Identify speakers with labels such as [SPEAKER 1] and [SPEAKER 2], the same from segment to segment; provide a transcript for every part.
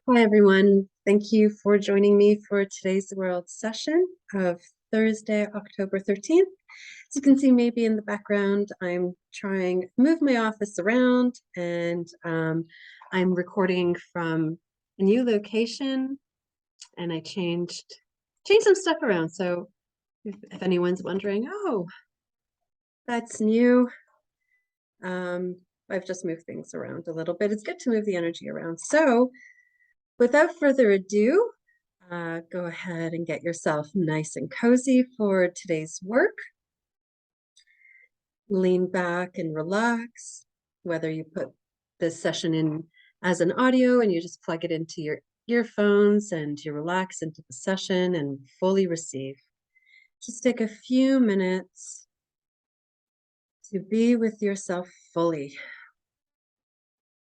[SPEAKER 1] Hi, everyone. Thank you for joining me for today's World session of Thursday, October 13th. As you can see, maybe in the background, I'm trying to move my office around and I'm recording from a new location and I changed some stuff around. So if anyone's wondering, oh, that's new, um, I've just moved things around a little bit. It's good to move the energy around. So without further ado, go ahead and get yourself nice and cozy for today's work. Lean back and relax, whether you put this session in as an audio and you just plug it into your earphones and you relax into the session and fully receive. Just take a few minutes to be with yourself fully.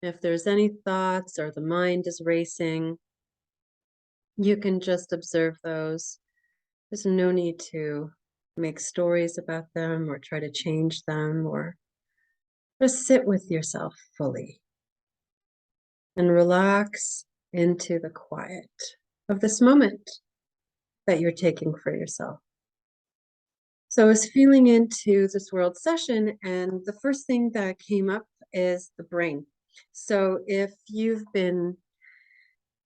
[SPEAKER 1] If there's any thoughts or the mind is racing, you can just observe those. There's no need to make stories about them or try to change them, or just sit with yourself fully and relax into the quiet of this moment that you're taking for yourself. So I was feeling into this world session, and the first thing that came up is the brain. So if you've been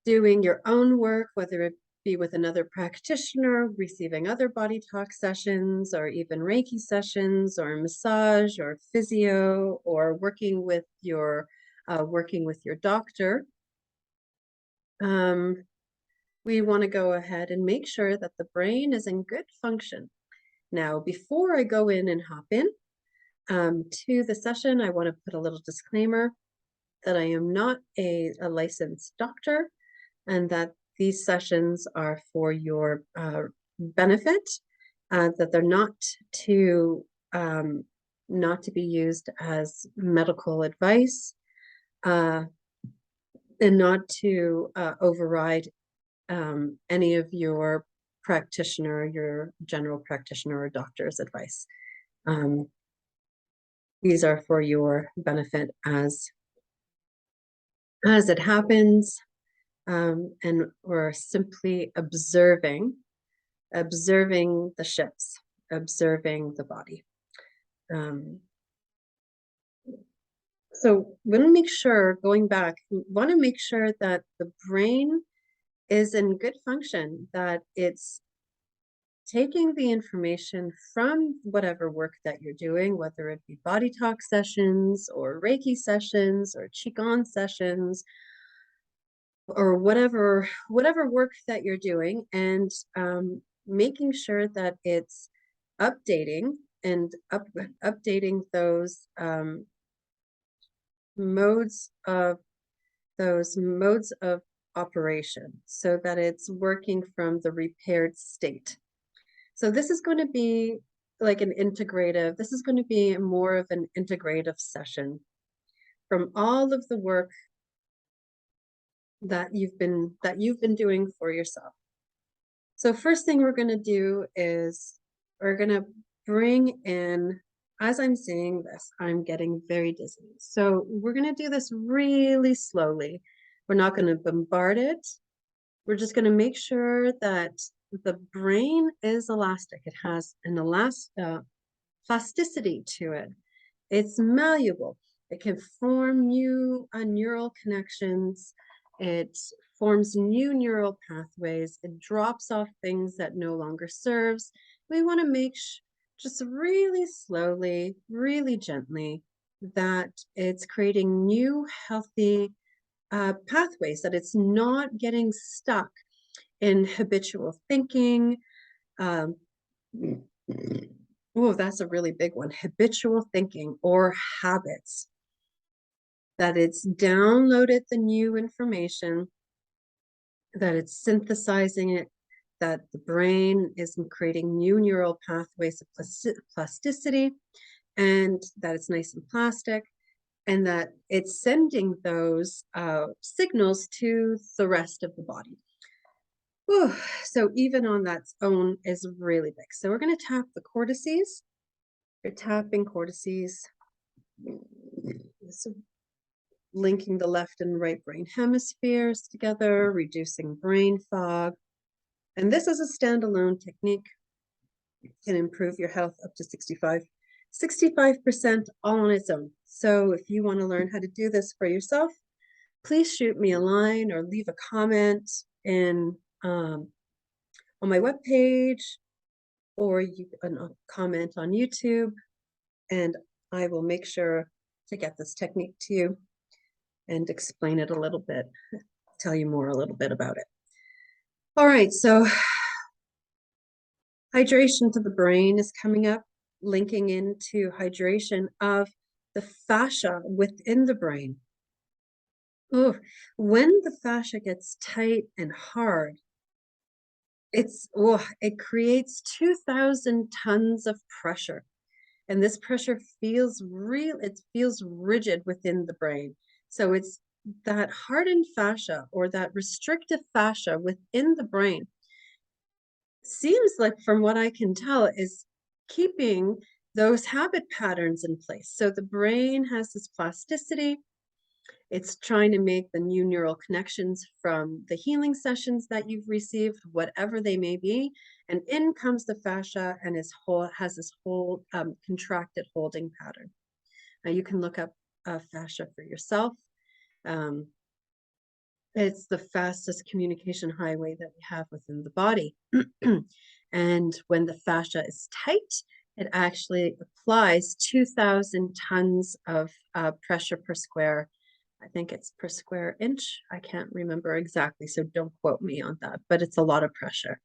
[SPEAKER 1] doing your own work, whether it be with another practitioner, receiving other body talk sessions, or even Reiki sessions, or massage, or physio, or working with your doctor, we want to go ahead and make sure that the brain is in good function. Now, before I go in and hop in to the session, I want to put a little disclaimer that I am not a licensed doctor, and that these sessions are for your benefit, that they're not to be used as medical advice, and not to override any of your general practitioner or doctor's advice. These are for your benefit as it happens. And we're simply observing the shifts, observing the body. So we want to make sure, going back, we want to make sure that the brain is in good function, that it's taking the information from whatever work that you're doing, whether it be body talk sessions or Reiki sessions or Qigong sessions, or whatever work that you're doing, and making sure that it's updating those modes of operation so that it's working from the repaired state. So this is going to be like this is going to be more of an integrative session from all of the work that you've been doing for yourself. So first thing we're going to do is we're going to bring in, as I'm saying this, I'm getting very dizzy. So we're going to do this really slowly. We're not going to bombard it. We're just going to make sure that the brain is elastic. It has an plasticity to it. It's malleable. It can form new neural connections. It forms new neural pathways. It drops off things that no longer serves. We want to make just really slowly, really gently, that it's creating new healthy pathways, that it's not getting stuck in habitual thinking. Oh, that's a really big one. Habitual thinking or habits. That it's downloaded the new information, that it's synthesizing it, that the brain is creating new neural pathways of plasticity, and that it's nice and plastic, and that it's sending those signals to the rest of the body. Whew. So even on that own is really big. So we're going to tap the cortices. You're tapping cortices. So linking the left and right brain hemispheres together, reducing brain fog. And this is a standalone technique. It can improve your health up to 65% all on its own. So if you want to learn how to do this for yourself, please shoot me a line or leave a comment in on my webpage, or you can comment on YouTube, and I will make sure to get this technique to you and explain it a little bit, tell you more a little bit about it. All right, so hydration to the brain is coming up, linking into hydration of the fascia within the brain. Oh, when the fascia gets tight and hard, it creates 2,000 tons of pressure. And this pressure feels real, it feels rigid within the brain. So it's that hardened fascia or that restrictive fascia within the brain seems like, from what I can tell, is keeping those habit patterns in place. So the brain has this plasticity. It's trying to make the new neural connections from the healing sessions that you've received, whatever they may be. And in comes the fascia and has this whole contracted holding pattern. Now you can look up fascia for yourself. It's the fastest communication highway that we have within the body. And when the fascia is tight, it actually applies 2,000 tons of pressure per square. I think it's per square inch. I can't remember exactly, so don't quote me on that, but it's a lot of pressure.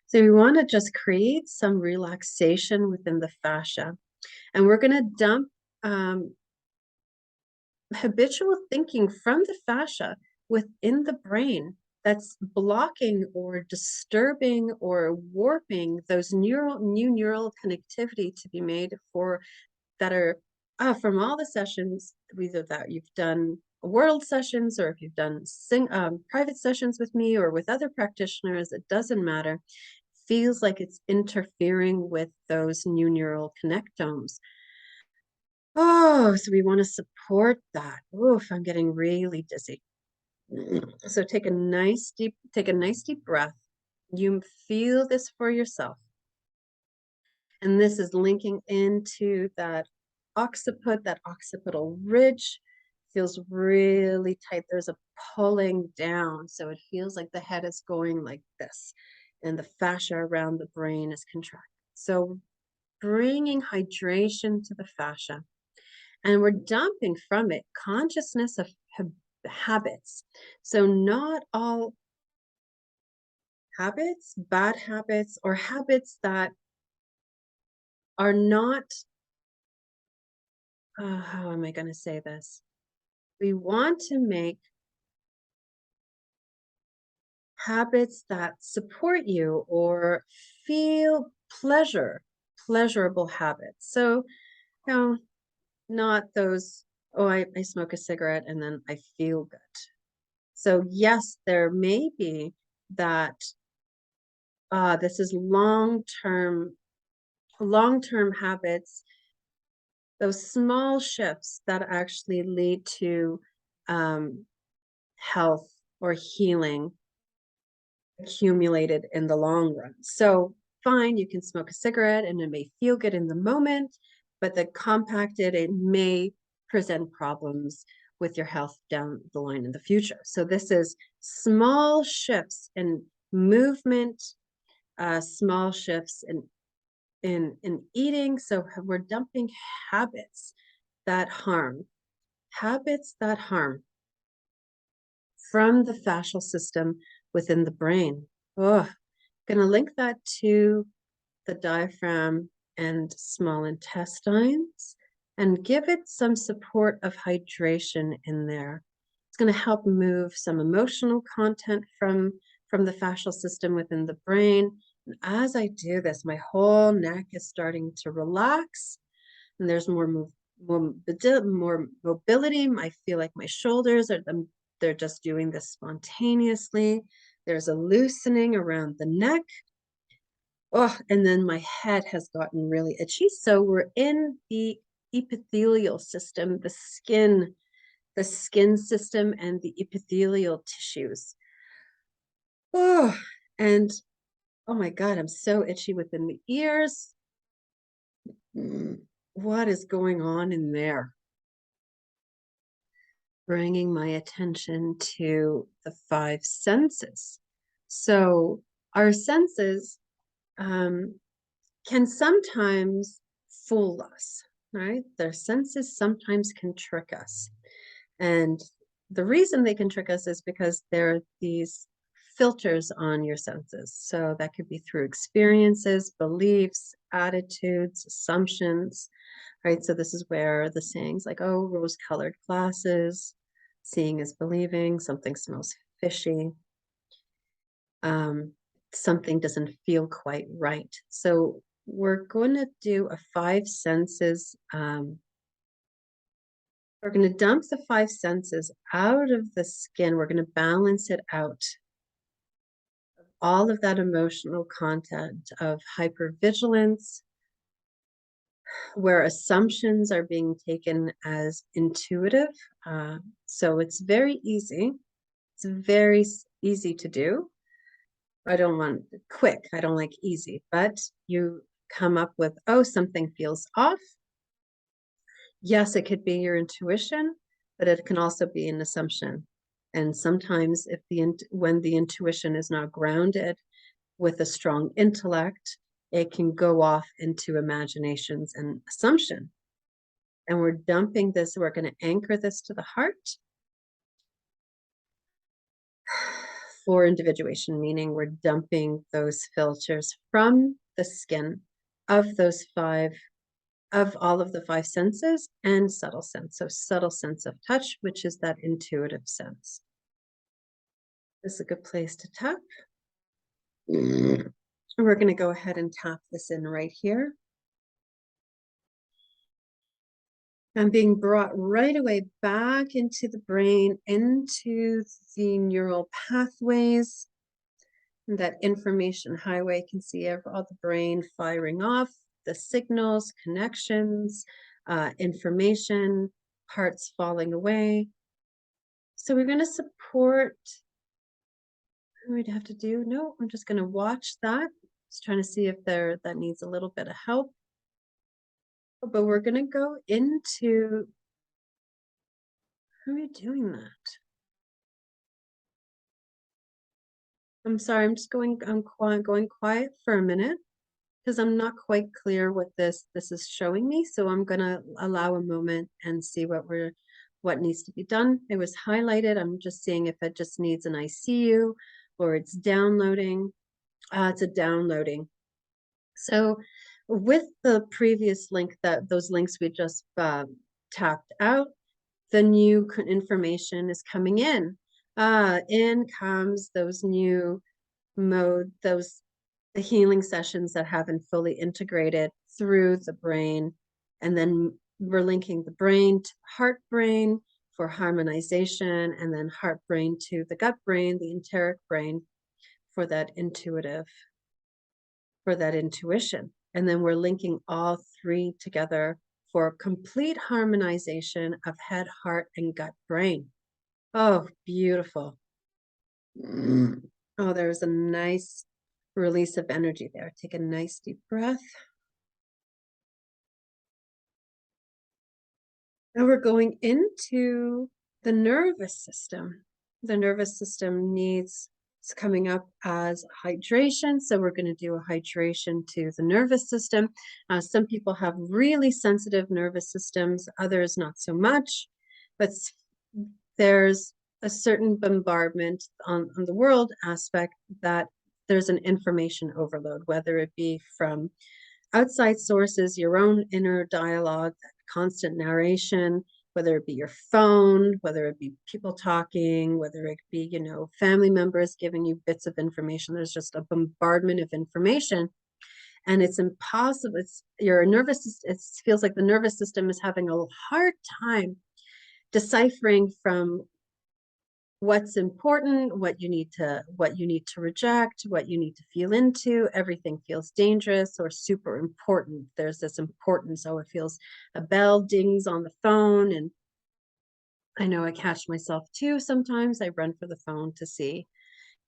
[SPEAKER 1] So we want to just create some relaxation within the fascia. And we're going to dump habitual thinking from the fascia within the brain that's blocking or disturbing or warping those new neural connectivity to be made for that are from all the sessions, either that you've done world sessions or if you've done private sessions with me or with other practitioners, it doesn't matter. Feels like it's interfering with those new neural connectomes. Oh, so we want to support that. Oof, I'm getting really dizzy. So take a nice deep breath. You feel this for yourself. And this is linking into that occiput, that occipital ridge. Feels really tight. There's a pulling down. So it feels like the head is going like this, and the fascia around the brain is contracted. So bringing hydration to the fascia. And we're dumping from it consciousness of habits. So not all habits, bad habits, or habits that are not, how am I going to say this? We want to make habits that support you or feel pleasurable habits. So, you know, not those, oh, I smoke a cigarette and then I feel good. So yes, there may be that this is long-term habits, those small shifts that actually lead to health or healing accumulated in the long run. So fine, you can smoke a cigarette and it may feel good in the moment, but the compacted, it may present problems with your health down the line in the future. So this is small shifts in movement, small shifts in eating. So we're dumping habits that harm from the fascial system within the brain. Oh, going to link that to the diaphragm and small intestines and give it some support of hydration in there. It's going to help move some emotional content from the fascial system within the brain. And as I do this, my whole neck is starting to relax, and there's more mobility. I feel like my shoulders are they're just doing this spontaneously. There's a loosening around the neck. Oh, and then my head has gotten really itchy. So we're in the epithelial system, the skin the skin system and the epithelial tissues. Oh, and oh my God, I'm so itchy within the ears. What is going on in there? Bringing my attention to the five senses. So our senses can sometimes fool us, right? Their senses sometimes can trick us. And the reason they can trick us is because there are these filters on your senses. So that could be through experiences, beliefs, attitudes, assumptions, right? So this is where the sayings like, oh, rose-colored glasses, seeing is believing, something smells fishy, something doesn't feel quite right. So we're going to do a five senses. We're going to dump the five senses out of the skin. We're going to balance it out. All of that emotional content of hypervigilance, where assumptions are being taken as intuitive. So it's very easy. It's very easy to do. I don't want quick. I don't like easy, but you come up with, oh, something feels off. Yes, it could be your intuition, but it can also be an assumption. And sometimes if when the intuition is not grounded with a strong intellect, it can go off into imaginations and assumption. And we're dumping this, we're going to anchor this to the heart for individuation, meaning we're dumping those filters from the skin of those five, of all of the five senses and subtle sense. So subtle sense of touch, which is that intuitive sense. This is a good place to tap. We're going to go ahead and tap this in right here. I'm being brought right away back into the brain, into the neural pathways. And that information highway can see all the brain firing off, the signals, connections, information, parts falling away. So we're going to support. What we'd have to do? No, I'm just going to watch that. Just trying to see if that needs a little bit of help. But we're going to go into, how are you doing that? I'm sorry, I'm just going quiet for a minute because I'm not quite clear what this is showing me. So I'm going to allow a moment and see what needs to be done. It was highlighted. I'm just seeing if it just needs an ICU or it's downloading. It's a downloading. So with the previous link, those links we just tapped out, the new information is coming in. In comes those new the healing sessions that haven't fully integrated through the brain. And then we're linking the brain to heart brain for harmonization, and then heart brain to the gut brain, the enteric brain for that intuition. And then we're linking all three together for complete harmonization of head, heart, and gut brain. Oh, beautiful. Oh, there's a nice release of energy there. Take a nice deep breath. Now we're going into the nervous system. The nervous system it's coming up as hydration. So we're going to do a hydration to the nervous system. Some people have really sensitive nervous systems, others not so much, but there's a certain bombardment on the world aspect that there's an information overload, whether it be from outside sources, your own inner dialogue, constant narration, whether it be your phone, whether it be people talking, whether it be, family members giving you bits of information. There's just a bombardment of information. And it's impossible. It feels like the nervous system is having a hard time deciphering from what's important, what you need to reject, what you need to feel into. Everything feels dangerous or super important. There's this importance. So it feels a bell dings on the phone, and I know I catch myself too sometimes. I run for the phone to see,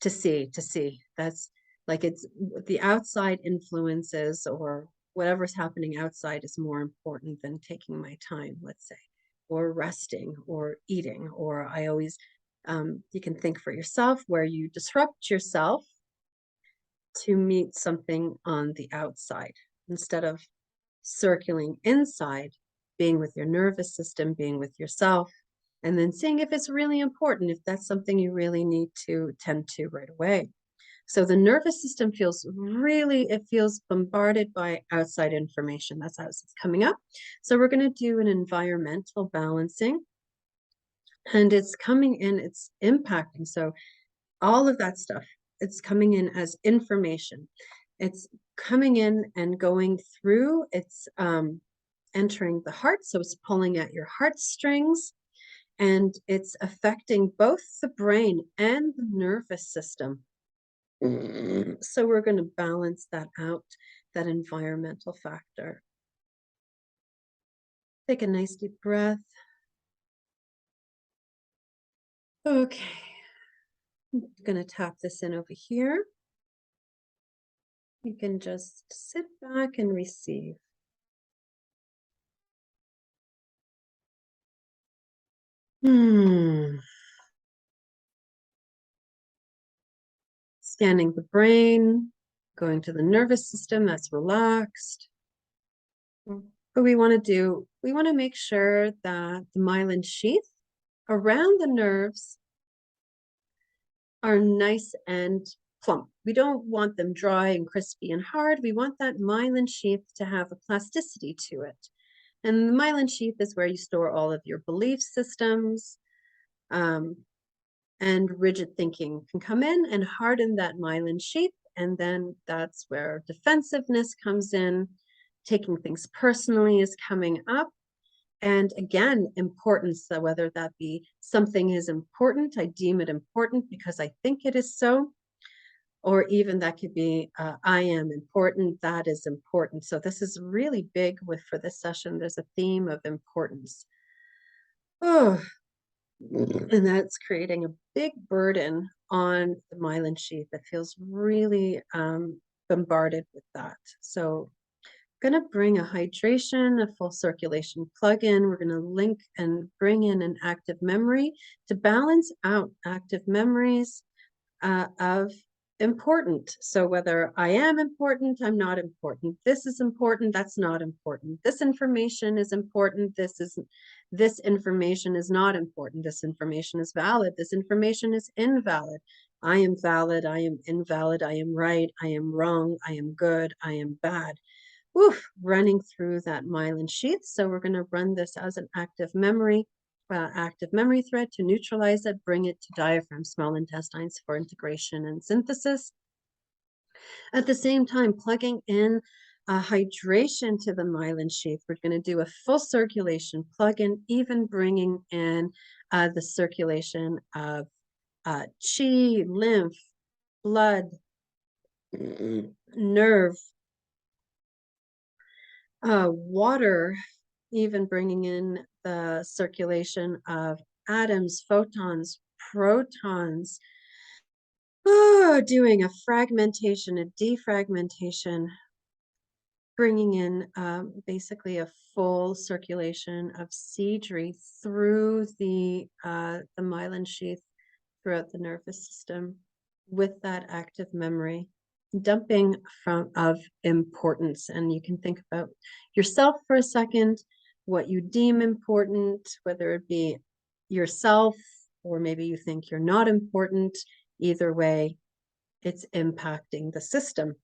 [SPEAKER 1] to see. That's like it's the outside influences or whatever's happening outside is more important than taking my time, let's say, or resting or eating. Or I always, you can think for yourself where you disrupt yourself to meet something on the outside instead of circling inside, being with your nervous system, being with yourself, and then seeing if it's really important, if that's something you really need to tend to right away. So the nervous system feels really, it feels bombarded by outside information. That's how it's coming up. So we're going to do an environmental balancing, and it's coming in, it's impacting. So all of that stuff, it's coming in as information. It's coming in and going through, it's entering the heart, so it's pulling at your heartstrings, and it's affecting both the brain and the nervous system. So we're going to balance that out, that environmental factor. Take a nice deep breath. Okay, I'm going to tap this in over here. You can just sit back and receive. Scanning the brain, going to the nervous system that's relaxed. What we want to do, we want to make sure that the myelin sheath around the nerves are nice and plump. We don't want them dry and crispy and hard. We want that myelin sheath to have a plasticity to it. And the myelin sheath is where you store all of your belief systems, and rigid thinking can come in and harden that myelin sheath. And then that's where defensiveness comes in. Taking things personally is coming up. And again, importance, so whether that be something is important, I deem it important because I think it is so, or even that could be, I am important, that is important. So this is really big for this session. There's a theme of importance. Oh, and that's creating a big burden on the myelin sheath that feels really bombarded with that. So going to bring a hydration, a full circulation plug-in. We're going to link and bring in an active memory to balance out active memories of important. So whether I am important, I'm not important. This is important, that's not important. This information is important, this information is not important. This information is valid, this information is invalid. I am valid, I am invalid, I am right, I am wrong, I am good, I am bad. Woof, running through that myelin sheath. So we're going to run this as an active memory thread to neutralize it, bring it to diaphragm, small intestines for integration and synthesis. At the same time, plugging in hydration to the myelin sheath. We're going to do a full circulation plug-in, even bringing in the circulation of chi, lymph, blood, nerve, water, even bringing in the circulation of atoms, photons, protons. Doing a fragmentation, a defragmentation, bringing in basically a full circulation of Seedry through the myelin sheath throughout the nervous system with that active memory. Dumping of importance. And you can think about yourself for a second, what you deem important, whether it be yourself or maybe you think you're not important. Either way, it's impacting the system.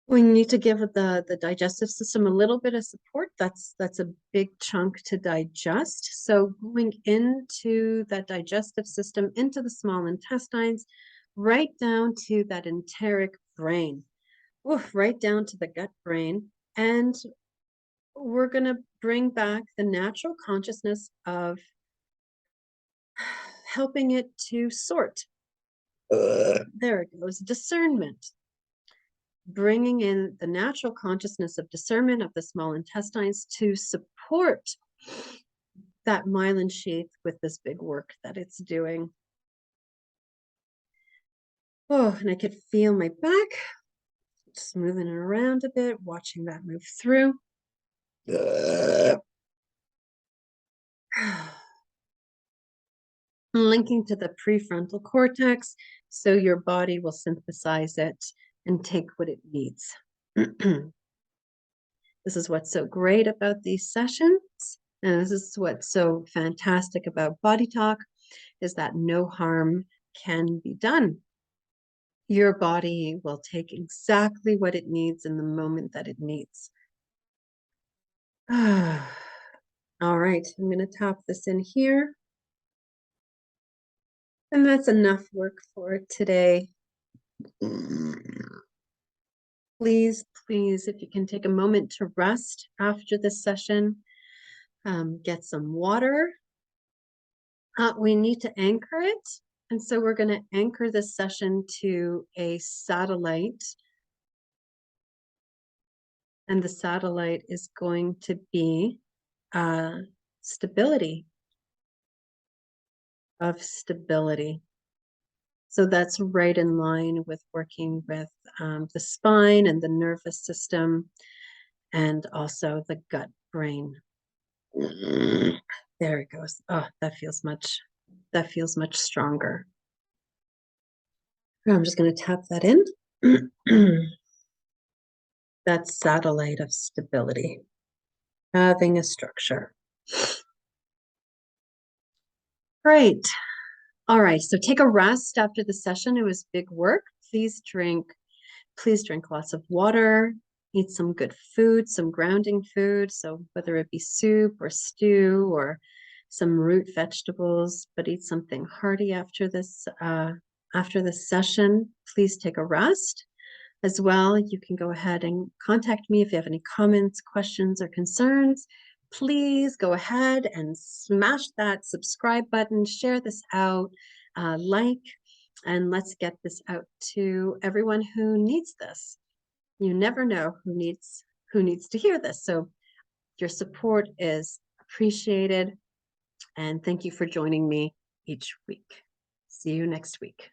[SPEAKER 1] We need to give the digestive system a little bit of support. That's a big chunk to digest. So going into that digestive system, into the small intestines, right down to that enteric brain, right down to the gut brain. And we're going to bring back the natural consciousness of helping it to sort. There it goes, discernment. Bringing in the natural consciousness of discernment of the small intestines to support that myelin sheath with this big work that it's doing. Oh, and I could feel my back just moving it around a bit, watching that move through. Linking to the prefrontal cortex, so your body will synthesize it and take what it needs. This is what's so great about these sessions, and this is what's so fantastic about Body Talk, is that no harm can be done. Your body will take exactly what it needs in the moment that it needs. All right, I'm going to tap this in here. And that's enough work for today. Please, please, if you can take a moment to rest after this session, get some water. We need to anchor it. And so we're going to anchor this session to a satellite. And the satellite is going to be stability. Of stability. So that's right in line with working with the spine and the nervous system, and also the gut brain. There it goes. Oh, that feels much stronger. I'm just going to tap that in. That satellite of stability, having a structure. Great. All right, so take a rest after the session. It was big work. Please drink lots of water, eat some good food, some grounding food. So whether it be soup or stew or some root vegetables, but eat something hearty after this session. Please take a rest. As well, you can go ahead and contact me if you have any comments, questions, or concerns. Please go ahead and smash that subscribe button, share this out, like, and let's get this out to everyone who needs this. You never know who needs to hear this. So your support is appreciated. And thank you for joining me each week. See you next week.